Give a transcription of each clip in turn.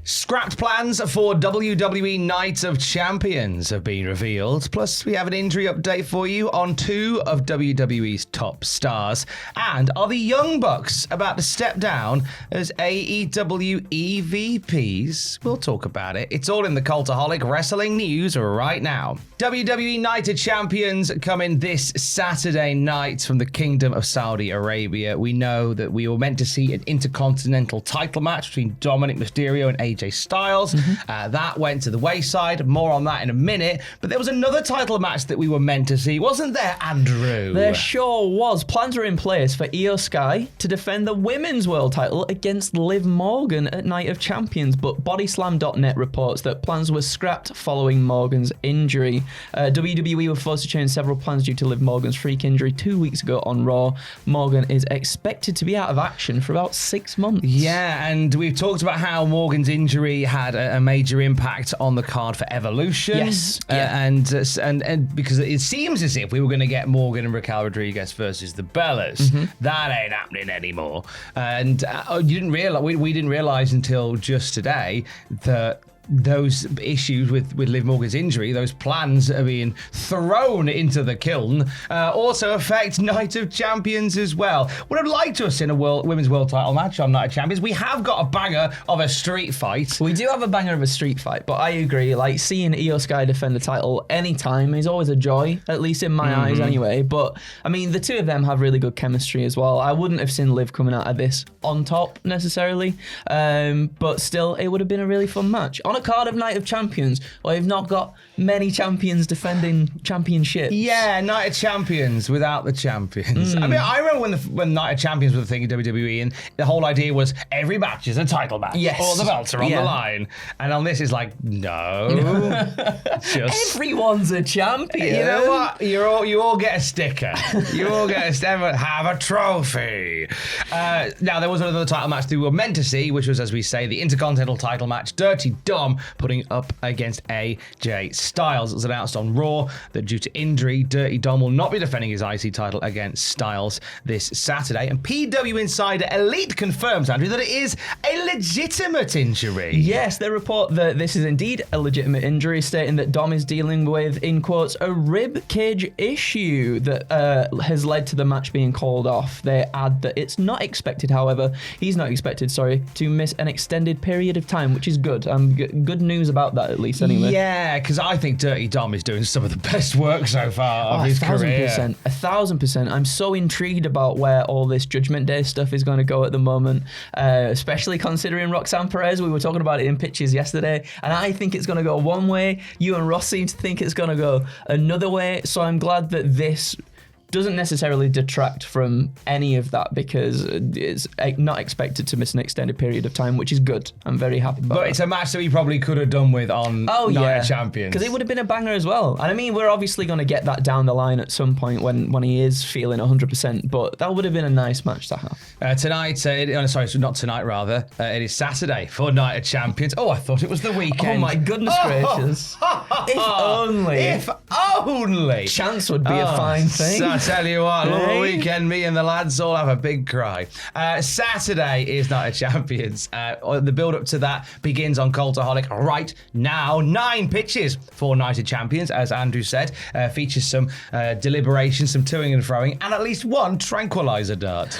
Scrapped plans for WWE Night of Champions have been revealed. Plus, we have an injury update for you on two of WWE's top stars. And are the Young Bucks about to step down as AEW EVPs? We'll talk about it. It's all in the Cultaholic Wrestling news right now. WWE Night of Champions coming this Saturday night from the Kingdom of Saudi Arabia. We know that we were meant to see an intercontinental title match between Dominic Mysterio and AJ Styles. That went to the wayside. More on that in a minute. But there was another title match that we were meant to see, wasn't there, Andrew? There sure was. Plans were in place for Io Sky to defend the women's world title against Liv Morgan at Night of Champions, but Bodyslam.net reports that plans were scrapped following Morgan's injury. WWE were forced to change several plans due to Liv Morgan's freak injury 2 weeks ago on Raw. Morgan is expected to be out of action for about 6 months. Yeah, and we've talked about how Morgan's injury had a major impact on the card for Evolution. Yes. And because it seems as if we were going to get Morgan and Raquel Rodriguez versus the Bellas. That ain't happening anymore. And you didn't realize, we didn't realize until just today that those issues with Liv Morgan's injury, those plans are being thrown into the kiln, also affect Night of Champions as well. Would have liked to have seen a women's world title match on Night of Champions. We have got a banger of a street fight. We do have a banger of a street fight, but I agree, like, seeing Io Sky defend the title anytime is always a joy, at least in my eyes anyway. But, I mean, the two of them have really good chemistry as well. I wouldn't have seen Liv coming out of this on top, necessarily, but still, it would have been a really fun match. On a card of Night of Champions, where you've not got many champions defending championships. Yeah, Night of Champions without the champions. I mean, I remember when Night of Champions was a thing in WWE, and the whole idea was every match is a title match. Yes. All the belts are on the line. And on this, it's like, no. Everyone's a champion. You know what? You all get a sticker. You all get a sticker. Have a trophy. Now, there was another title match that we were meant to see, which was, as we say, the Intercontinental title match. Dirty Dom putting up against AJ Styles. It was announced on Raw that due to injury, Dirty Dom will not be defending his IC title against Styles this Saturday. And PW Insider Elite confirms, Andrew, that it is a legitimate injury. Yes, they report that this is indeed a legitimate injury, stating that Dom is dealing with, in quotes, a rib cage issue that has led to the match being called off. They add that it's not expected, however, he's not expected, to miss an extended period of time, which is good. Good news about that, at least, anyway. Yeah, because I think Dirty Dom is doing some of the best work so far of his career. 1,000%. I'm so intrigued about where all this Judgment Day stuff is going to go at the moment, especially considering Roxanne Perez. We were talking about it in pitches yesterday, and I think it's going to go one way. You and Ross seem to think it's going to go another way, so I'm glad that this doesn't necessarily detract from any of that, because it's not expected to miss an extended period of time, which is good. I'm very happy about But it's a match that we probably could have done with on Night of Champions. Because it would have been a banger as well. And I mean, we're obviously going to get that down the line at some point when he is feeling 100%, but that would have been a nice match to have. Tonight, not tonight rather, it is Saturday for Night of Champions. Oh, I thought it was the weekend. Oh my goodness gracious. If only. If only. Chance would be a fine thing. So I tell you what, all weekend, me and the lads all have a big cry. Saturday is Night of Champions. The build-up to that begins on Cultaholic right now. 9 pitches for Night of Champions, as Andrew said. Features some deliberation, some toing and froing, and at least one tranquilizer dart.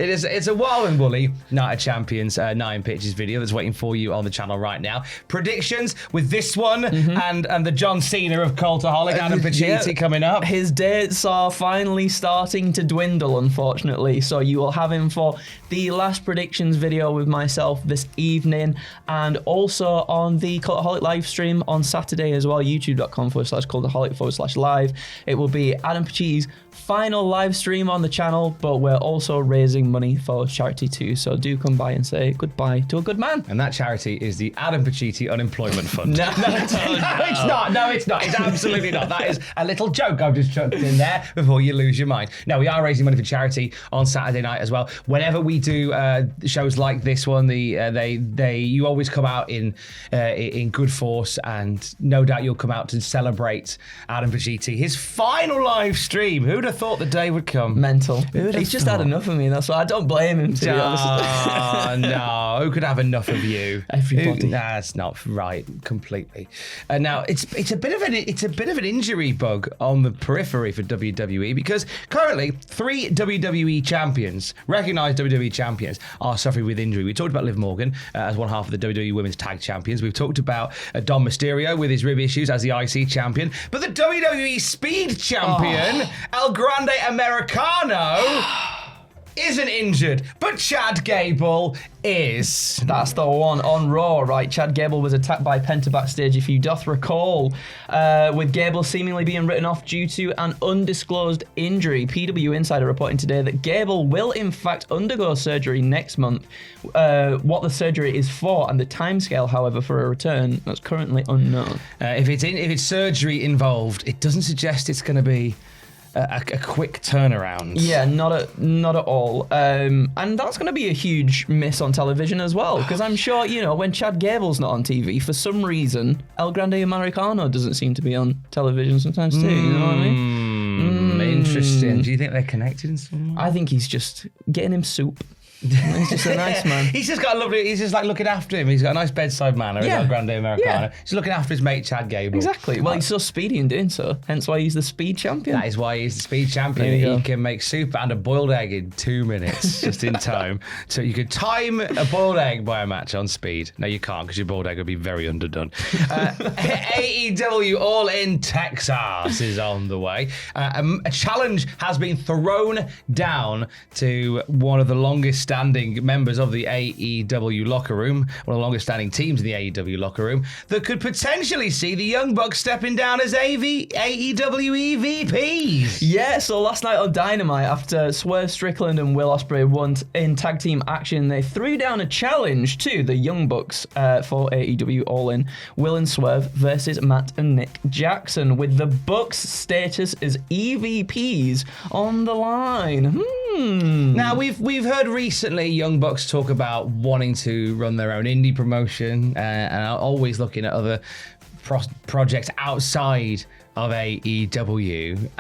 It's a wild and woolly Night of Champions 9 pitches video that's waiting for you on the channel right now. Predictions with this one and the John Cena of Cultaholic, Adam Pacitti, coming up. His dates are finally starting to dwindle, unfortunately, so you will have him for the last predictions video with myself this evening, and also on the Cultaholic live stream on Saturday as well, youtube.com/Cultaholic/live. It will be Adam Pacitti's final live stream on the channel, but we're also raising money for charity too, so do come by and say goodbye to a good man. And that charity is the Adam Pacitti Unemployment Fund. No, it's not. No, it's not. It's absolutely not. That is a little joke I've just chucked in there before you lose your mind. Now, we are raising money for charity on Saturday night as well. Whenever we do shows like this one, you always come out in good force, and no doubt you'll come out to celebrate Adam Vegeti, his final live stream. Who'd have thought the day would come? Mental. He's just had enough of me. That's why I don't blame him, to be honest. No, who could have enough of you? Everybody. That's not right, completely. Now it's a bit of an injury bug on the periphery for WWE, because currently 3 WWE champions, recognised WWE champions, are suffering with injury. We talked about Liv Morgan as one half of the WWE Women's Tag Champions. We've talked about Dom Mysterio with his rib issues as the IC champion, but the WWE Speed champion, El Grande Americano, isn't injured, but Chad Gable is. That's the one on Raw, right? Chad Gable was attacked by Penta backstage, if you doth recall, with Gable seemingly being written off due to an undisclosed injury. PW Insider reporting today that Gable will in fact undergo surgery next month. What the surgery is for and the timescale, however, for a return, that's currently unknown. If it's surgery involved, it doesn't suggest it's going to be a quick turnaround. Yeah, not at all. And that's going to be a huge miss on television as well, because I'm sure, when Chad Gable's not on TV, for some reason, El Grande Americano doesn't seem to be on television sometimes too, you know what I mean? Interesting. Do you think they're connected in some way? I think he's just getting him soup. He's just a nice man. He's just got a lovely. He's just like looking after him. He's got a nice bedside manner. He's got a Grande Americano. Yeah. He's looking after his mate Chad Gable. Exactly. Well, he's so speedy in doing so. Hence why he's the speed champion. That is why he's the speed champion. He can make soup and a boiled egg in 2 minutes, just in time. So you could time a boiled egg by a match on speed. No, you can't, because your boiled egg would be very underdone. AEW All In Texas is on the way. A challenge has been thrown down to one of the longest standing members of the AEW locker room, one of the longest standing teams in the AEW locker room, that could potentially see the Young Bucks stepping down as AEW EVPs. Yeah, so last night on Dynamite, after Swerve Strickland and Will Ospreay won in tag team action, they threw down a challenge to the Young Bucks for AEW All In. Will and Swerve versus Matt and Nick Jackson, with the Bucks' status as EVPs on the line. Now, we've heard recently Young Bucks talk about wanting to run their own indie promotion and are always looking at other projects outside of AEW.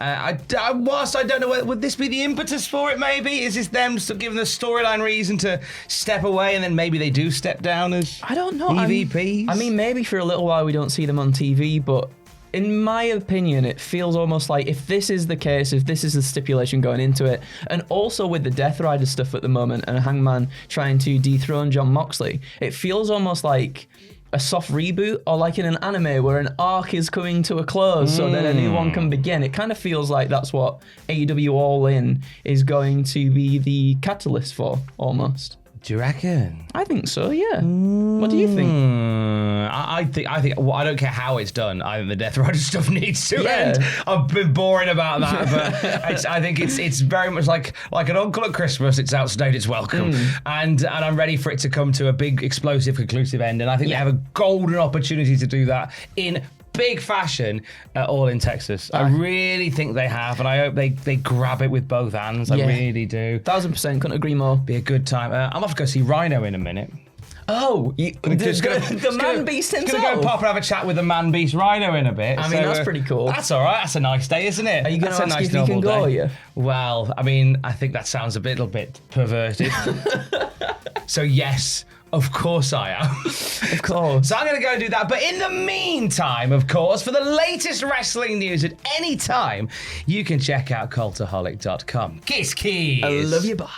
Whilst I don't know, would this be the impetus for it maybe? Is this them giving the storyline reason to step away, and then maybe they do step down as I don't know. EVPs? I mean, maybe for a little while we don't see them on TV, but in my opinion, it feels almost like, if this is the case, if this is the stipulation going into it, and also with the Death Rider stuff at the moment and Hangman trying to dethrone Jon Moxley, it feels almost like a soft reboot, or like in an anime where an arc is coming to a close so that a new one can begin. It kind of feels like that's what AEW All In is going to be the catalyst for, almost. Do you reckon? I think so, yeah. What do you think? I think. Well, I don't care how it's done. I think the Death Rider stuff needs to end. I've been boring about that, but I think it's very much like an uncle at Christmas. It's outstayed its welcome, and I'm ready for it to come to a big, explosive, conclusive end. And I think they have a golden opportunity to do that in big fashion All In Texas. I really think they have, and I hope they grab it with both hands. I really do. 1000%, couldn't agree more. Be a good time. I'm off to go see Rhino in a minute. Oh, the man beast himself. Gonna go pop and have a chat with the man beast Rhino in a bit. I mean, that's pretty cool. That's all right. That's a nice day, isn't it? Are you going to ask nice if he can go? Yeah. Well, I mean, I think that sounds a little bit perverted. So yes, of course I am. Of course. So I'm going to go do that. But in the meantime, of course, for the latest wrestling news at any time, you can check out cultaholic.com. Kiss, kiss. I love you, bye.